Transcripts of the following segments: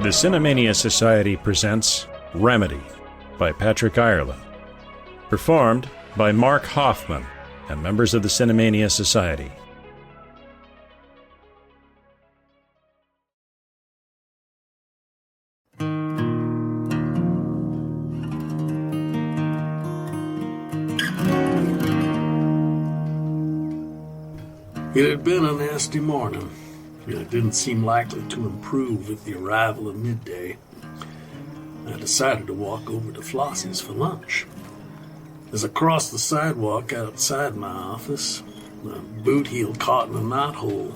The Cinemania Society presents Remedy by Patrick Ireland, performed by Mark Hoffman and members of the Cinemania Society. It had been a nasty morning, and it didn't seem likely to improve with the arrival of midday. I decided to walk over to Flossie's for lunch. As I crossed the sidewalk outside my office, my boot heel caught in a knothole.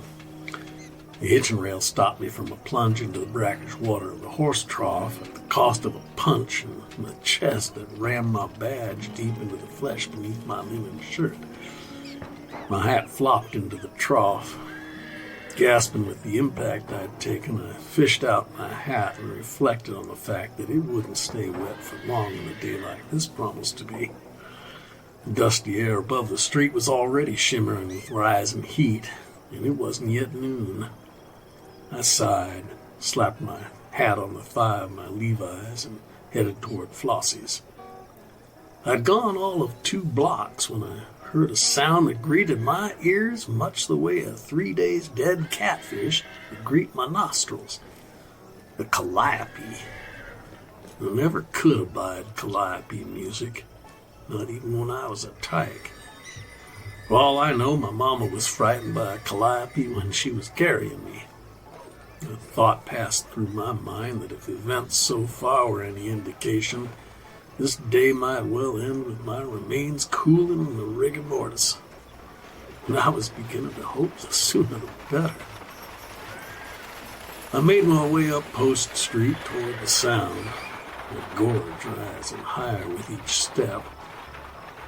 The hitching rail stopped me from a plunge into the brackish water of the horse trough at the cost of a punch in my chest that rammed my badge deep into the flesh beneath my linen shirt. My hat flopped into the trough. Gasping with the impact I'd taken, I fished out my hat and reflected on the fact that it wouldn't stay wet for long in a day like this promised to be. The dusty air above the street was already shimmering with rising heat, and it wasn't yet noon. I sighed, slapped my hat on the thigh of my Levi's, and headed toward Flossie's. I'd gone all of 2 blocks when I heard a sound that greeted my ears much the way a 3 days dead catfish would greet my nostrils. The calliope. I never could abide calliope music, not even when I was a tyke. For all I know, my mama was frightened by a calliope when she was carrying me. The thought passed through my mind that if events so far were any indication, this day might well end with my remains cooling in the rigor mortis. And I was beginning to hope the sooner the better. I made my way up Post Street toward the sound, the gorge rising higher with each step.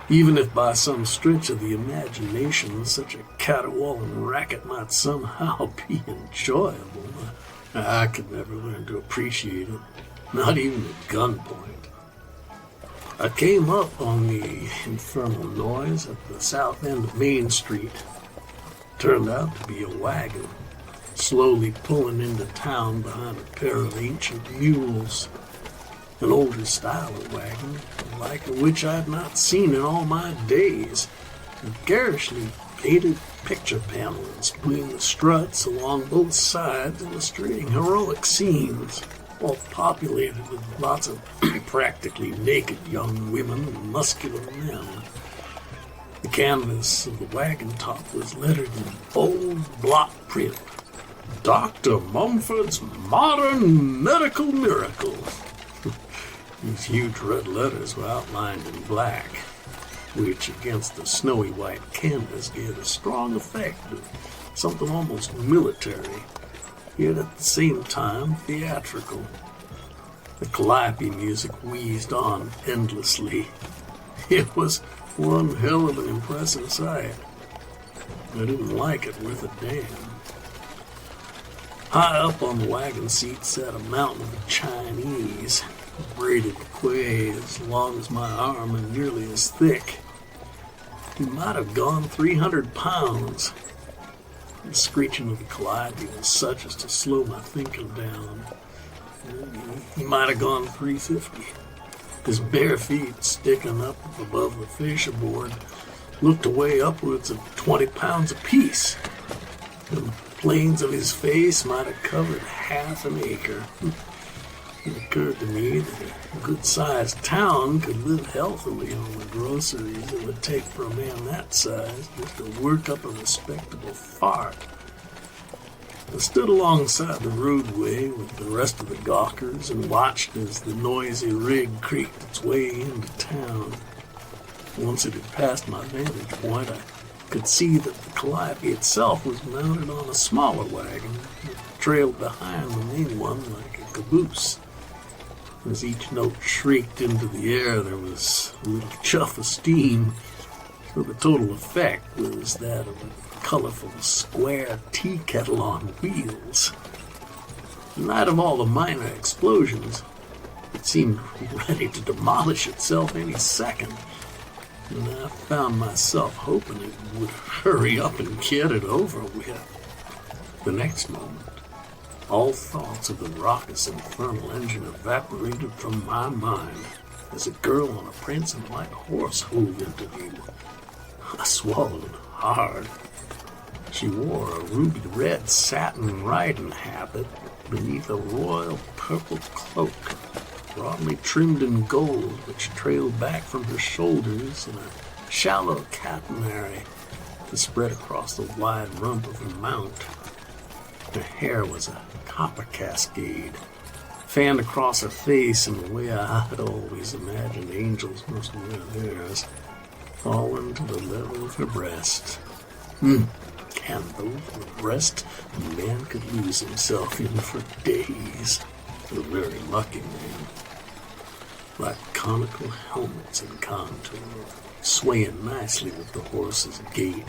Even if by some stretch of the imagination such a caterwauling racket might somehow be enjoyable, I could never learn to appreciate it, not even at gunpoint. I came up on the infernal noise at the south end of Main Street. It turned out to be a wagon, slowly pulling into town behind a pair of ancient mules. An older style of wagon, like which I had not seen in all my days, with garishly painted picture panelings between the struts along both sides, illustrating heroic scenes, all populated with lots of practically naked young women and muscular men. The canvas of the wagon top was lettered in bold block print, Dr. Mumford's Modern Medical Miracle. These huge red letters were outlined in black, which against the snowy white canvas gave a strong effect of something almost military, yet at the same time theatrical. The calliope music wheezed on endlessly. It was one hell of an impressive sight. I didn't like it worth a damn. High up on the wagon seat sat a mountain of Chinese, braided quay as long as my arm and nearly as thick. He might have gone 300 pounds. The screeching of the calliope was such as to slow my thinking down. He might have gone 350. His bare feet, sticking up above the fascia board, looked to weigh upwards of 20 pounds apiece. And the planes of his face might have covered half an acre. It occurred to me that a good-sized town could live healthily on the groceries it would take for a man that size just to work up a respectable fart. I stood alongside the roadway with the rest of the gawkers and watched as the noisy rig creaked its way into town. Once it had passed my vantage point, I could see that the calliope itself was mounted on a smaller wagon that trailed behind the main one like a caboose. As each note shrieked into the air, there was a little chuff of steam, so the total effect was that of a colorful square tea kettle on wheels. In light of all the minor explosions, it seemed ready to demolish itself any second, and I found myself hoping it would hurry up and get it over with. The next moment, All thoughts of the raucous infernal engine evaporated from my mind as a girl on a prancing white horse hove into view. I swallowed hard. She wore a ruby red satin riding habit beneath a royal purple cloak, broadly trimmed in gold, which trailed back from her shoulders in a shallow catenary that spread across the wide rump of her mount. Her hair was a copper cascade, fanned across her face in the way I had always imagined angels must wear theirs, falling to the level of her breast. And those were breasts a man could lose himself in for days. A very lucky man. Like conical helmets in contour, swaying nicely with the horse's gait.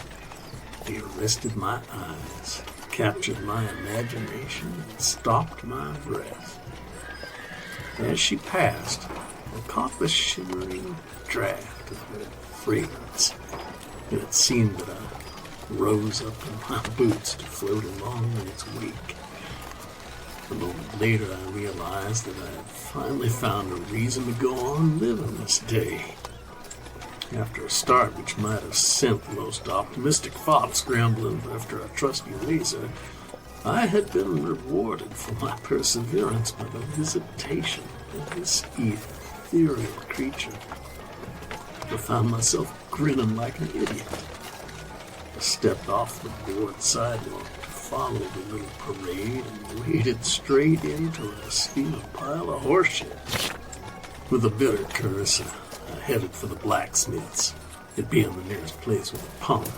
They arrested my eyes, captured my imagination, and stopped my breath. As she passed, I caught the shimmering draft of her fragrance, and it seemed that I rose up in my boots to float along in its wake. A moment later, I realized that I had finally found a reason to go on living this day. After a start which might have sent the most optimistic fox scrambling after a trusty razor, I had been rewarded for my perseverance by the visitation of this ethereal creature. I found myself grinning like an idiot. I stepped off the board sidewalk to follow the little parade and waded straight into a steaming pile of horseshit. With a bitter curse, I headed for the blacksmith's, it being the nearest place with a pump.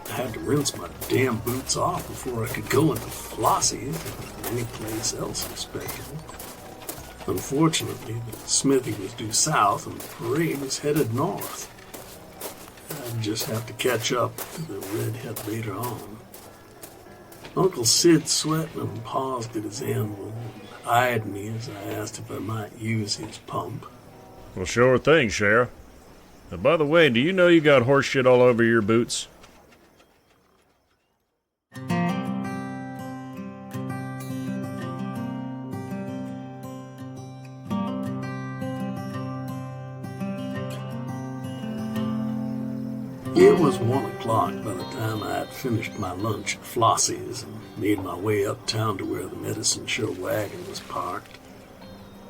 I had to rinse my damn boots off before I could go into Flossie's or any place else respectable. Unfortunately, the smithy was due south and the parade was headed north. I'd just have to catch up to the redhead later on. Uncle Sid sweating and paused at his anvil and eyed me as I asked if I might use his pump. Well, sure thing, Sheriff. Now, by the way, do you know you got horse shit all over your boots? It was 1 o'clock by the time I had finished my lunch at Flossie's and made my way uptown to where the medicine show wagon was parked.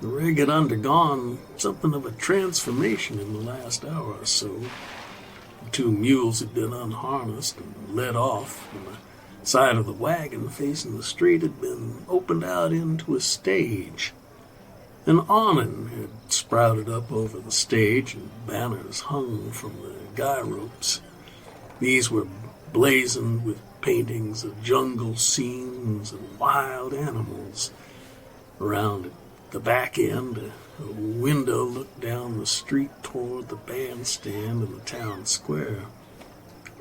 The rig had undergone something of a transformation in the last hour or so. The 2 mules had been unharnessed and led off, and the side of the wagon facing the street had been opened out into a stage. An awning had sprouted up over the stage and banners hung from the guy ropes. These were blazoned with paintings of jungle scenes and wild animals. Around the back end, a window looked down the street toward the bandstand in the town square.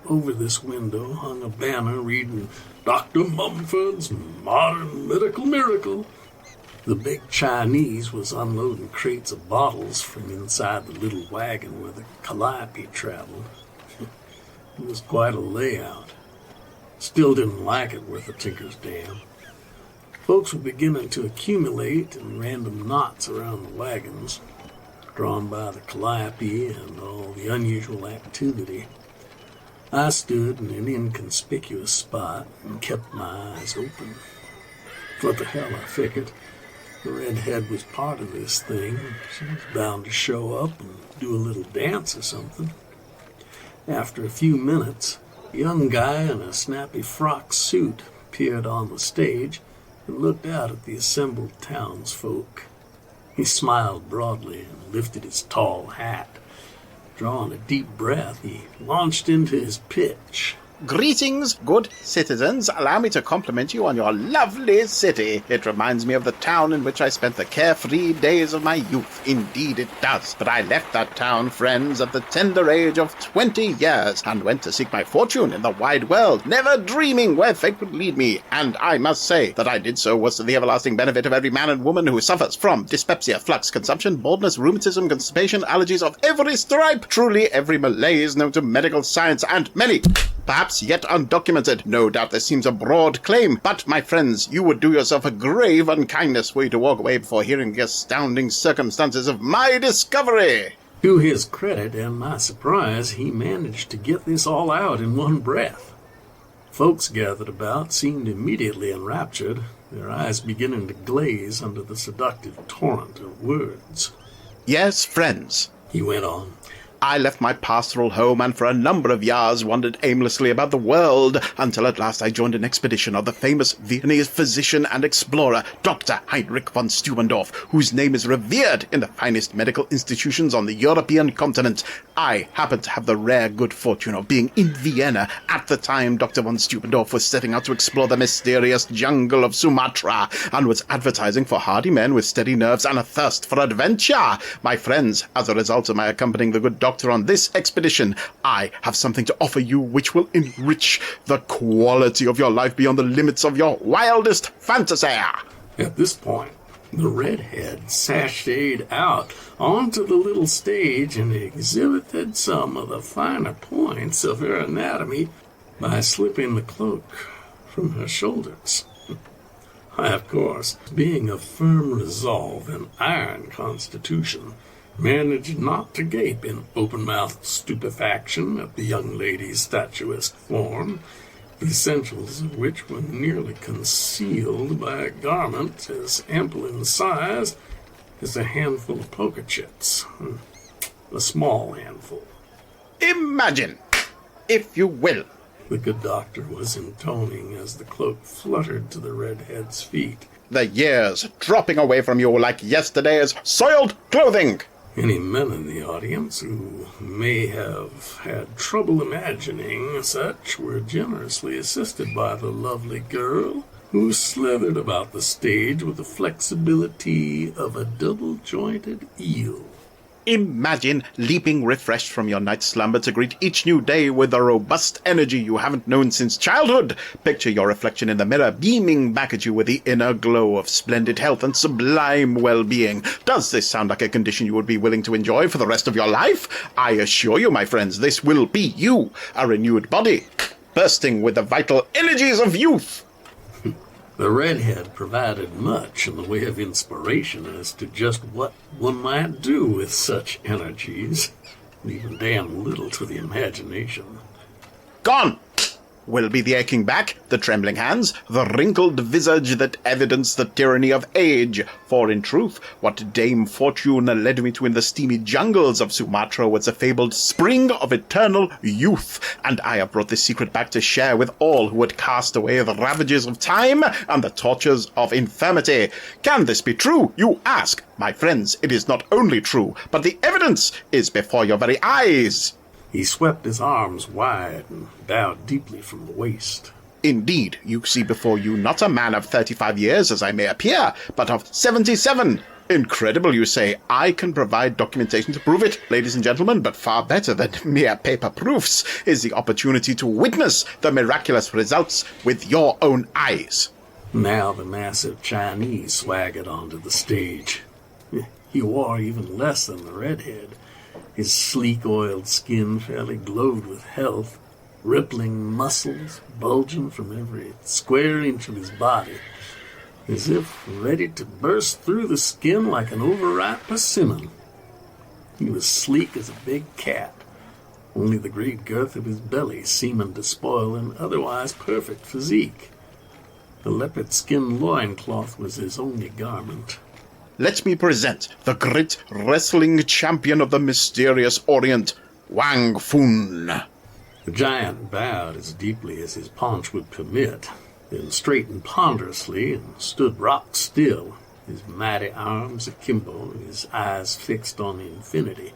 Over this window hung a banner reading, "Dr. Mumford's Modern Medical Miracle." The big Chinese was unloading crates of bottles from inside the little wagon where the calliope traveled. It was quite a layout. Still didn't like it worth a tinker's damn. Folks were beginning to accumulate in random knots around the wagons, drawn by the calliope and all the unusual activity. I stood in an inconspicuous spot and kept my eyes open. What the hell, I figured. The redhead was part of this thing. She was bound to show up and do a little dance or something. After a few minutes, a young guy in a snappy frock suit appeared on the stage and looked out at the assembled townsfolk. He smiled broadly and lifted his tall hat. Drawing a deep breath, he launched into his pitch. Greetings, good citizens. Allow me to compliment you on your lovely city. It reminds me of the town in which I spent the carefree days of my youth. Indeed it does. But I left that town, friends, at the tender age of 20 years, and went to seek my fortune in the wide world, never dreaming where fate would lead me. And I must say that I did so was to the everlasting benefit of every man and woman who suffers from dyspepsia, flux, consumption, baldness, rheumatism, constipation, allergies of every stripe, truly every malaise known to medical science, and many perhaps yet undocumented. No doubt this seems a broad claim, but, my friends, you would do yourself a grave unkindness were you to walk away before hearing the astounding circumstances of my discovery. To his credit and my surprise, he managed to get this all out in one breath. Folks gathered about seemed immediately enraptured, their eyes beginning to glaze under the seductive torrent of words. Yes, friends, He went on. I left my pastoral home and for a number of years wandered aimlessly about the world until at last I joined an expedition of the famous Viennese physician and explorer, Dr. Heinrich von Stubendorf, whose name is revered in the finest medical institutions on the European continent. I happened to have the rare good fortune of being in Vienna at the time Dr. von Stubendorf was setting out to explore the mysterious jungle of Sumatra and was advertising for hardy men with steady nerves and a thirst for adventure. My friends, as a result of my accompanying the good doctor on this expedition, I have something to offer you which will enrich the quality of your life beyond the limits of your wildest fantasy. At this point, the redhead sashayed out onto the little stage and exhibited some of the finer points of her anatomy by slipping the cloak from her shoulders. I, of course, being of firm resolve and iron constitution, managed not to gape in open-mouthed stupefaction at the young lady's statuesque form, the essentials of which were nearly concealed by a garment as ample in size as a handful of poker chips. A small handful. Imagine, if you will, The good doctor was intoning as the cloak fluttered to the redhead's feet. the years dropping away from you like yesterday's soiled clothing. Any men in the audience who may have had trouble imagining such were generously assisted by the lovely girl, who slithered about the stage with the flexibility of a double-jointed eel. Imagine leaping refreshed from your night's slumber to greet each new day with a robust energy you haven't known since childhood. Picture your reflection in the mirror beaming back at you with the inner glow of splendid health and sublime well-being. Does this sound like a condition you would be willing to enjoy for the rest of your life? I assure you, my friends, this will be you, a renewed body, bursting with the vital energies of youth. The redhead provided much in the way of inspiration as to just what one might do with such energies, leaving damn little to the imagination. Gone will be the aching back, the trembling hands, the wrinkled visage that evidence the tyranny of age. For in truth, what Dame Fortune led me to in the steamy jungles of Sumatra was a fabled spring of eternal youth, and I have brought this secret back to share with all who would cast away the ravages of time and the tortures of infirmity. Can this be true, you ask? My friends, it is not only true, but the evidence is before your very eyes. He swept his arms wide and bowed deeply from the waist. Indeed, you see before you not a man of 35 years, as I may appear, but of 77. Incredible, you say. I can provide documentation to prove it, ladies and gentlemen, but far better than mere paper proofs is the opportunity to witness the miraculous results with your own eyes. Now the massive Chinese swaggered onto the stage. He wore even less than the redhead. His sleek, oiled skin fairly glowed with health, rippling muscles bulging from every square inch of his body, as if ready to burst through the skin like an overripe persimmon. He was sleek as a big cat, only the great girth of his belly seeming to spoil an otherwise perfect physique. The leopard skin loincloth was his only garment. Let me present the great wrestling champion of the mysterious Orient, Wang Fun. The giant bowed as deeply as his paunch would permit, then straightened ponderously and stood rock still, his mighty arms akimbo, his eyes fixed on infinity.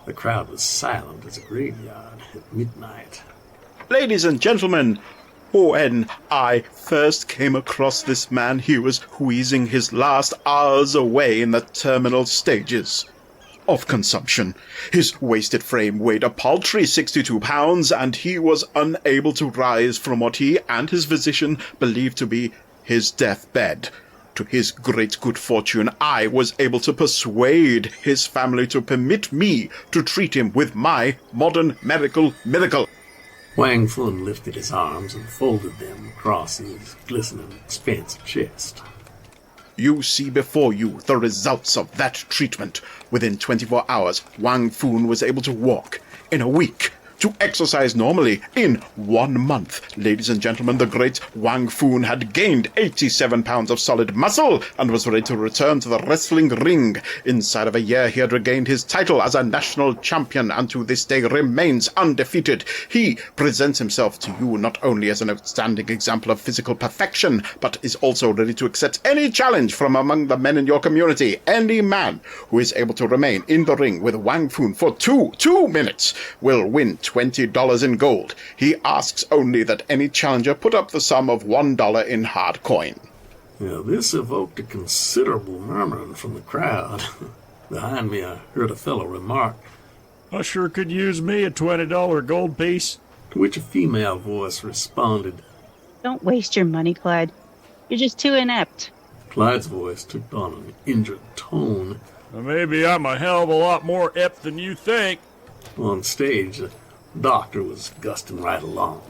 The crowd was silent as a graveyard at midnight. Ladies and gentlemen, when I first came across this man, he was wheezing his last hours away in the terminal stages of consumption. His wasted frame weighed a paltry 62 pounds, and he was unable to rise from what he and his physician believed to be his deathbed. To his great good fortune, I was able to persuade his family to permit me to treat him with my modern medical miracle. Wang Fun lifted his arms and folded them across his glistening, expansive chest. You see before you the results of that treatment. Within 24 hours, Wang Fun was able to walk. In a week, to exercise normally. In 1 month, ladies and gentlemen, the great Wang Fun had gained 87 pounds of solid muscle and was ready to return to the wrestling ring. Inside of a year, he had regained his title as a national champion and to this day remains undefeated. He presents himself to you not only as an outstanding example of physical perfection, but is also ready to accept any challenge from among the men in your community. Any man who is able to remain in the ring with Wang Fun for two minutes will win $20 in gold. He asks only that any challenger put up the sum of $1 in hard coin. Now, this evoked a considerable murmuring from the crowd. Behind me, I heard a fellow remark, I sure could use me a $20 gold piece. to which a female voice responded. Don't waste your money, Clyde. You're just too inept. Clyde's voice took on an injured tone. Well, maybe I'm a hell of a lot more inept than you think. On stage, the doctor was gusting right along.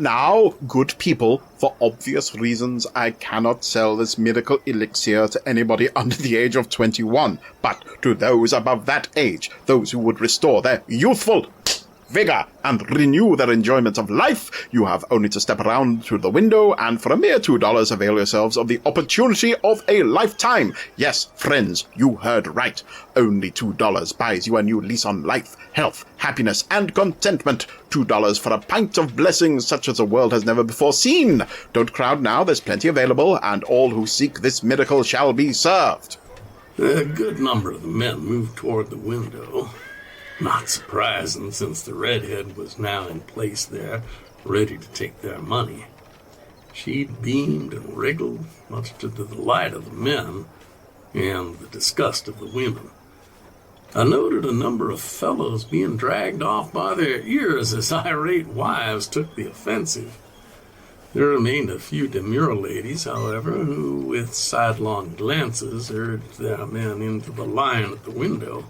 Now, good people, for obvious reasons, I cannot sell this miracle elixir to anybody under the age of 21. But to those above that age, those who would restore their youthful vigor and renew their enjoyment of life, you have only to step around to the window and for a mere $2 avail yourselves of the opportunity of a lifetime. Yes, friends, you heard right. Only $2 buys you a new lease on life, health, happiness, and contentment. $2 for a pint of blessings such as the world has never before seen. Don't crowd now, there's plenty available, and all who seek this miracle shall be served. A good number of the men moved toward the window. Not surprising, since the redhead was now in place there, ready to take their money. She beamed and wriggled, much to the delight of the men and the disgust of the women. I noted a number of fellows being dragged off by their ears as irate wives took the offensive. There remained a few demure ladies, however, who, with sidelong glances, urged their men into the line at the window.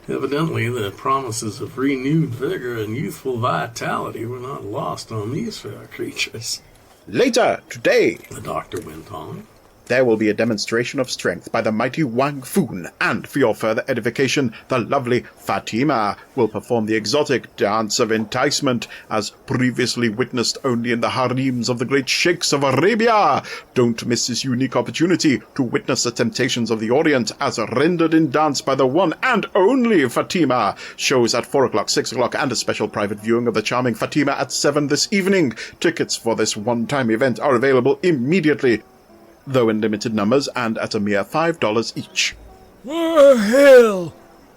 Evidently, the promises of renewed vigor and youthful vitality were not lost on these fair creatures. Later today, The doctor went on. there will be a demonstration of strength by the mighty Wang Fun, and for your further edification, the lovely Fatima will perform the exotic dance of enticement, as previously witnessed only in the harems of the great sheikhs of Arabia. Don't miss this unique opportunity to witness the temptations of the Orient as rendered in dance by the one and only Fatima. Shows at 4 o'clock, 6 o'clock, and a special private viewing of the charming Fatima at 7 this evening. Tickets for this one-time event are available immediately, though in limited numbers and at a mere $5 each. Oh, hell!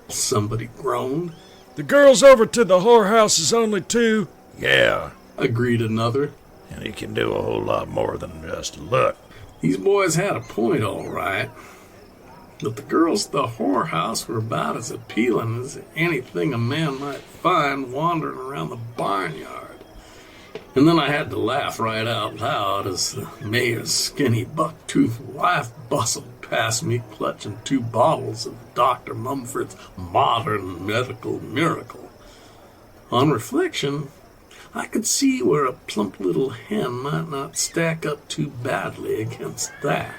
Somebody groaned. The girls over to the whorehouse is only 2. Yeah, Agreed another. and he can do a whole lot more than just look. These boys had a point, all right. But the girls at the whorehouse were about as appealing as anything a man might find wandering around the barnyard. And then I had to laugh right out loud as the mayor's skinny buck-toothed wife bustled past me clutching 2 bottles of Dr. Mumford's modern medical miracle. On reflection, I could see where a plump little hen might not stack up too badly against that.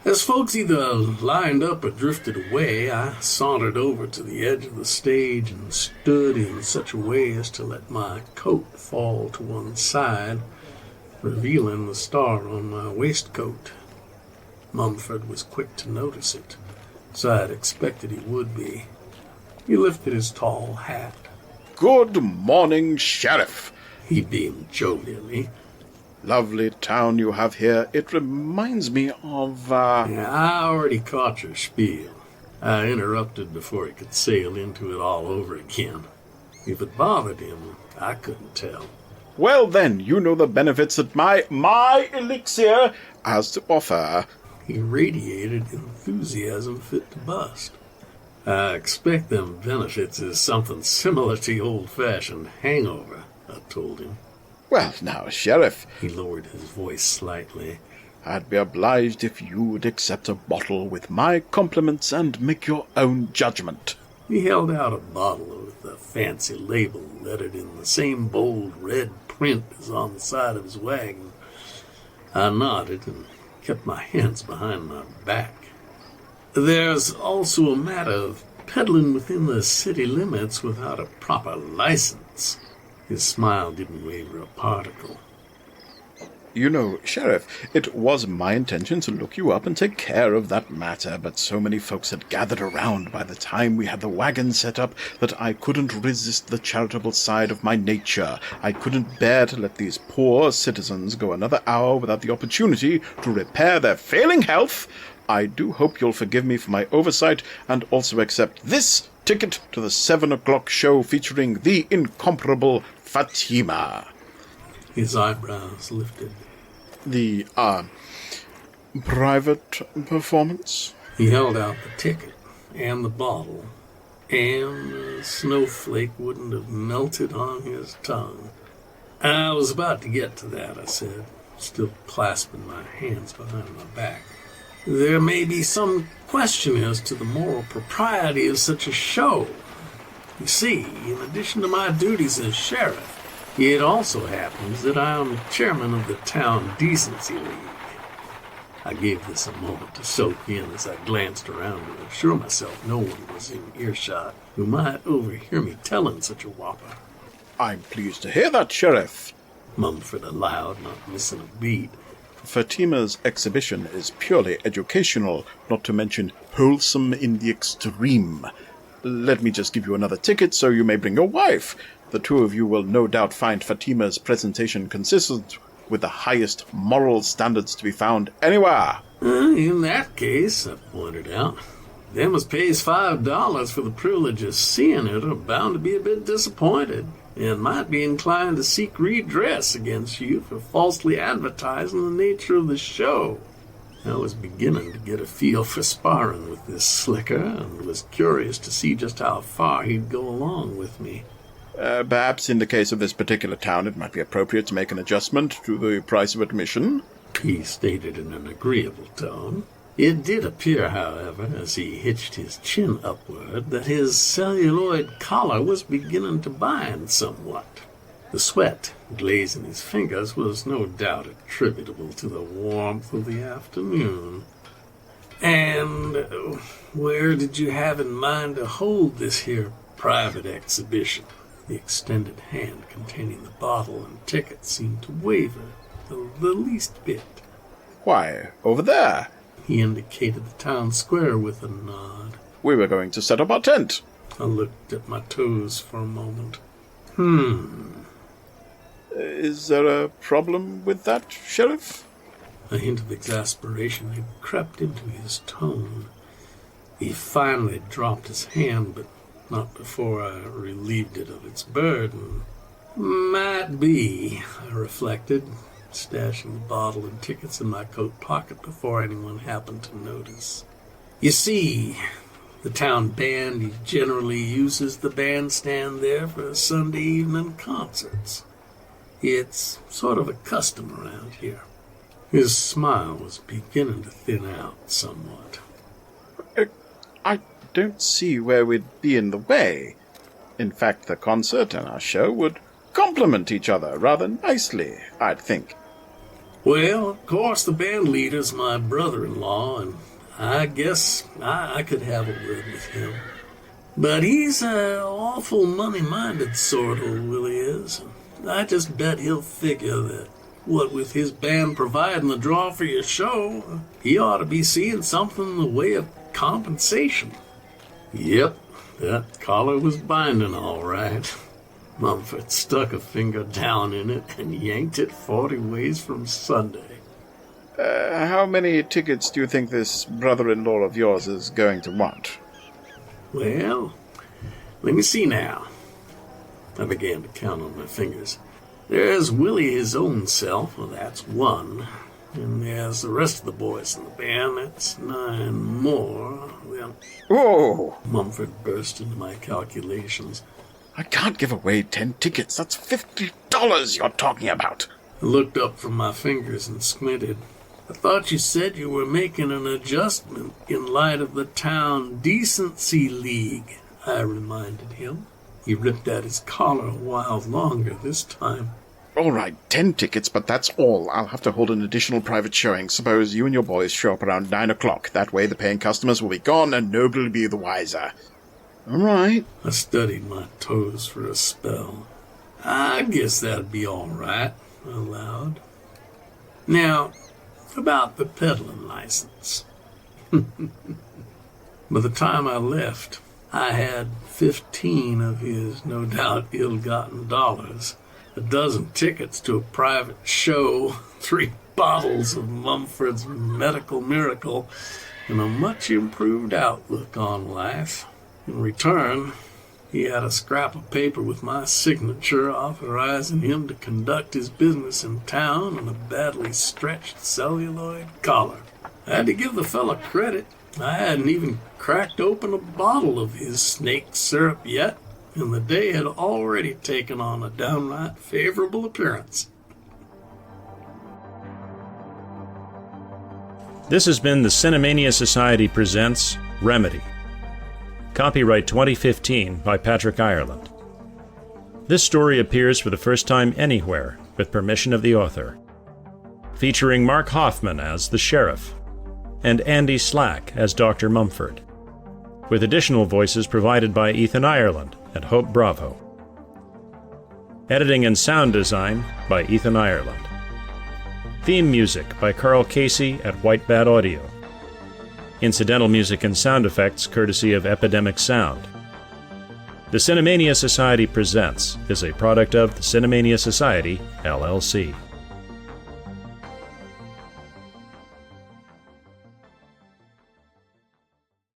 As folks either lined up or drifted away, I sauntered over to the edge of the stage and stood in such a way as to let my coat fall to one side, revealing the star on my waistcoat. Mumford was quick to notice it, as I had expected he would be. He lifted his tall hat. Good morning, Sheriff. He beamed jovially. Lovely town you have here. It reminds me of, Yeah, I already caught your spiel. I interrupted before he could sail into it all over again. If it bothered him, I couldn't tell. Well then, you know the benefits that my elixir has to offer. He radiated enthusiasm fit to bust. I expect them benefits is something similar to the old-fashioned hangover, I told him. Well now, Sheriff, He lowered his voice slightly. I'd be obliged if you'd accept a bottle with my compliments and make your own judgment. He held out a bottle with a fancy label lettered in the same bold red print as on the side of his wagon. I nodded and kept my hands behind my back. There's also a matter of peddling within the city limits without a proper license. His smile didn't waver a particle. You know, Sheriff, it was my intention to look you up and take care of that matter, but so many folks had gathered around by the time we had the wagon set up that I couldn't resist the charitable side of my nature. I couldn't bear to let these poor citizens go another hour without the opportunity to repair their failing health. I do hope you'll forgive me for my oversight and also accept this ticket to the 7 o'clock show featuring the incomparable Fatima. His eyebrows lifted. The, private performance? He held out the ticket and the bottle, and a snowflake wouldn't have melted on his tongue. I was about to get to that, I said, still clasping my hands behind my back. There may be some question as to the moral propriety of such a show. You see, in addition to my duties as sheriff, it also happens that I am chairman of the Town Decency League. I gave this a moment to soak in as I glanced around to assure myself no one was in earshot who might overhear me telling such a whopper. I'm pleased to hear that, Sheriff. Mumford aloud, not missing a beat. Fatima's exhibition is purely educational, not to mention wholesome in the extreme. Let me just give you another ticket so you may bring your wife. The two of you will no doubt find Fatima's presentation consistent with the highest moral standards to be found anywhere. In that case, I pointed out, them as pays $5 for the privilege of seeing it are bound to be a bit disappointed and might be inclined to seek redress against you for falsely advertising the nature of the show. I was beginning to get a feel for sparring with this slicker and was curious to see just how far he'd go along with me. Perhaps in the case of this particular town it might be appropriate to make an adjustment to the price of admission, he stated in an agreeable tone. It did appear, however, as he hitched his chin upward, that his celluloid collar was beginning to bind somewhat. The sweat glazing his fingers was no doubt attributable to the warmth of the afternoon. And where did you have in mind to hold this here private exhibition? The extended hand containing the bottle and ticket seemed to waver the least bit. Why, over there. He indicated the town square with a nod. We were going to set up our tent. I looked at my toes for a moment. Is there a problem with that, Sheriff? A hint of exasperation had crept into his tone. He finally dropped his hand, but not before I relieved it of its burden. Might be, I reflected, stashing the bottle and tickets in my coat pocket before anyone happened to notice. You see, the town band generally uses the bandstand there for Sunday evening concerts. It's sort of a custom around here. His smile was beginning to thin out somewhat. I don't see where we'd be in the way. In fact, the concert and our show would complement each other rather nicely, I'd think. Well, of course, the band leader's my brother-in-law, and I guess I could have a word with him. But he's an awful money-minded sort, old Willie is. I just bet he'll figure that, what with his band providing the draw for your show, he ought to be seeing something in the way of compensation. Yep, that collar was binding all right. Mumford stuck a finger down in it and yanked it 40 ways from Sunday. How many tickets do you think this brother-in-law of yours is going to want? Well, let me see now. I began to count on my fingers. There's Willie his own self, well, that's 1. And there's the rest of the boys in the band, that's 9 more. Well, Whoa! Mumford burst into my calculations. I can't give away 10 tickets. That's $50 you're talking about. I looked up from my fingers and squinted. I thought you said you were making an adjustment in light of the Town Decency League, I reminded him. He ripped at his collar a while longer this time. All right, 10 tickets, but that's all. I'll have to hold an additional private showing. Suppose you and your boys show up around 9 o'clock. That way the paying customers will be gone and nobody will be the wiser. All right. I studied my toes for a spell. I guess that'd be all right, I allowed. Now, about the peddling license. By the time I left, I had 15 of his no doubt ill-gotten dollars, a dozen tickets to a private show, 3 bottles of Mumford's Medical Miracle, and a much improved outlook on life. In return, he had a scrap of paper with my signature authorizing him to conduct his business in town on a badly stretched celluloid collar. I had to give the fella credit. I hadn't even cracked open a bottle of his snake syrup yet, and the day had already taken on a downright favorable appearance. This has been the Cinemania Society presents Remedy. Copyright 2015 by Patrick Ireland. This story appears for the first time anywhere with permission of the author. Featuring Mark Hoffman as the sheriff and Andy Slack as Dr. Mumford, with additional voices provided by Ethan Ireland and Hope Bravo. Editing and sound design by Ethan Ireland. Theme music by Carl Casey at White Bat Audio. Incidental music and sound effects courtesy of Epidemic Sound. The Cinemania Society Presents is a product of the Cinemania Society, LLC.